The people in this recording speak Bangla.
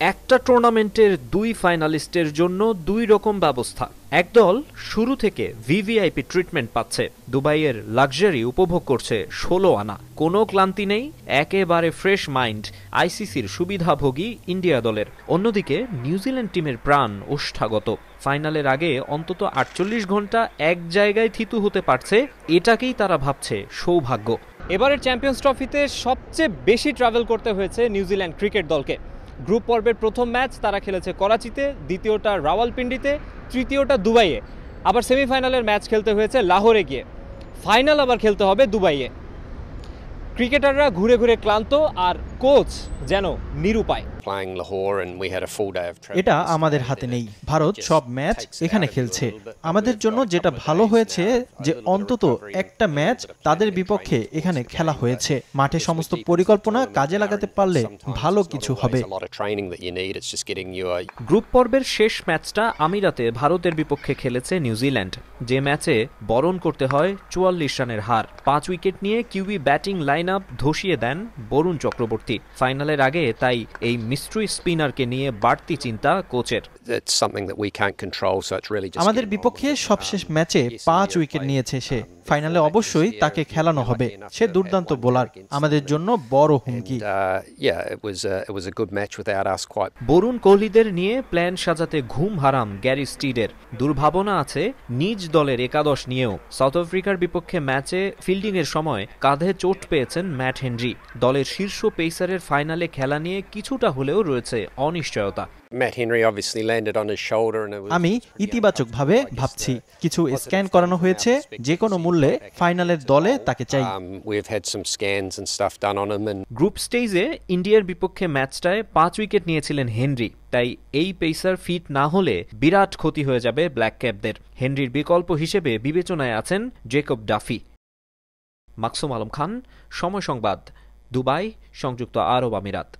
একটা টুর্নামেন্টের দুই ফাইনালিস্টের জন্য দুই রকম ব্যবস্থা। একদল শুরু থেকে ভিভিআইপি ট্রিটমেন্ট পাচ্ছে, দুবাইয়ের লাক্সারি উপভোগ করছে 16 আনা, কোনো ক্লান্তি নেই, একেবারে ফ্রেশ মাইন্ড আইসিসির সুবিধাভোগী ইন্ডিয়া দলের। অন্যদিকে নিউজিল্যান্ড টিমের প্রাণ ওষ্ঠাগত, ফাইনালের আগে অন্তত 48 ঘন্টা এক জায়গায় থিতু হতে পারছে, এটাকেই তারা ভাবছে সৌভাগ্য। এবারের চ্যাম্পিয়ন্স ট্রফিতে সবচেয়ে বেশি ট্রাভেল করতে হয়েছে নিউজিল্যান্ড ক্রিকেট দলকে। গ্রুপ পর্বের প্রথম ম্যাচ তারা খেলেছে করাচিতে, দ্বিতীয়টা রাওয়ালপিন্ডিতে, তৃতীয়টা দুবাইয়ে, আবার সেমিফাইনালের ম্যাচ খেলতে হয়েছে লাহোরে গিয়ে, ফাইনাল আবার খেলতে হবে দুবাইয়ে। ক্রিকেটাররা ঘুরে ঘুরে ক্লান্ত, আর কোচ যেন নিরুপায়। এটা আমাদের হাতে নেই। ভারত সব ম্যাচ এখানে খেলছে। আমাদের জন্য যেটা ভালো হয়েছে যে অন্তত একটা ম্যাচ তাদের বিপক্ষে এখানে খেলা হয়েছে। মাঠে সমস্ত পরিকল্পনা কাজে লাগাতে পারলে ভালো কিছু হবে। গ্রুপ পর্বের শেষ ম্যাচটা আমিরাতে ভারতের বিপক্ষে খেলেছে নিউজিল্যান্ড, যে ম্যাচে বরণ করতে হয় 44 রানের হার। 5 উইকেট নিয়ে কিউবি ব্যাটিং লাইন আপ ধসিয়ে দেন বরুণ চক্রবর্তী। ফাইনালের আগে তাই এই মিস্ট্রি স্পিনারকে নিয়ে বাড়তি চিন্তা কোচের। আমাদের বিপক্ষে সবশেষ ম্যাচে 5 উইকেট নিয়েছে সে। ফাইনালে অবশ্যই তাকে খেলানো হবে। সে দুর্দান্ত বোলার, আমাদের জন্য বড় হুমকি। বরুণ কোহলিদের নিয়ে প্ল্যান সাজাতে ঘুম হারাম গ্যারি স্টিডের। দুর্ভাবনা আছে নিজ দলের একাদশ নিয়েও। সাউথ আফ্রিকার বিপক্ষে ম্যাচে ফিল্ডিংয়ের সময় কাঁধে চোট পেয়েছেন ম্যাট হেনরি। দলের শীর্ষ পেসারের ফাইনালে খেলা নিয়ে কিছুটা হলেও রয়েছে অনিশ্চয়তা। আমি ইতিবাচকভাবে ভাবছি। কিছু স্ক্যান করানো হয়েছে, যে কোনো মূল্যে ফাইনালের দলে তাকে চাই। গ্রুপ স্টেজে ইন্ডিয়ার বিপক্ষে ম্যাচটায় 5 উইকেট নিয়েছিলেন হেনরি, তাই এই পেসার ফিট না হলে বিরাট ক্ষতি হয়ে যাবে ব্ল্যাক ক্যাপদের। হেনরির বিকল্প হিসেবে বিবেচনায় আছেন জেকব ডাফি। মাকসুম আলম খান, সময় সংবাদ, দুবাই, সংযুক্ত আরব আমিরাত।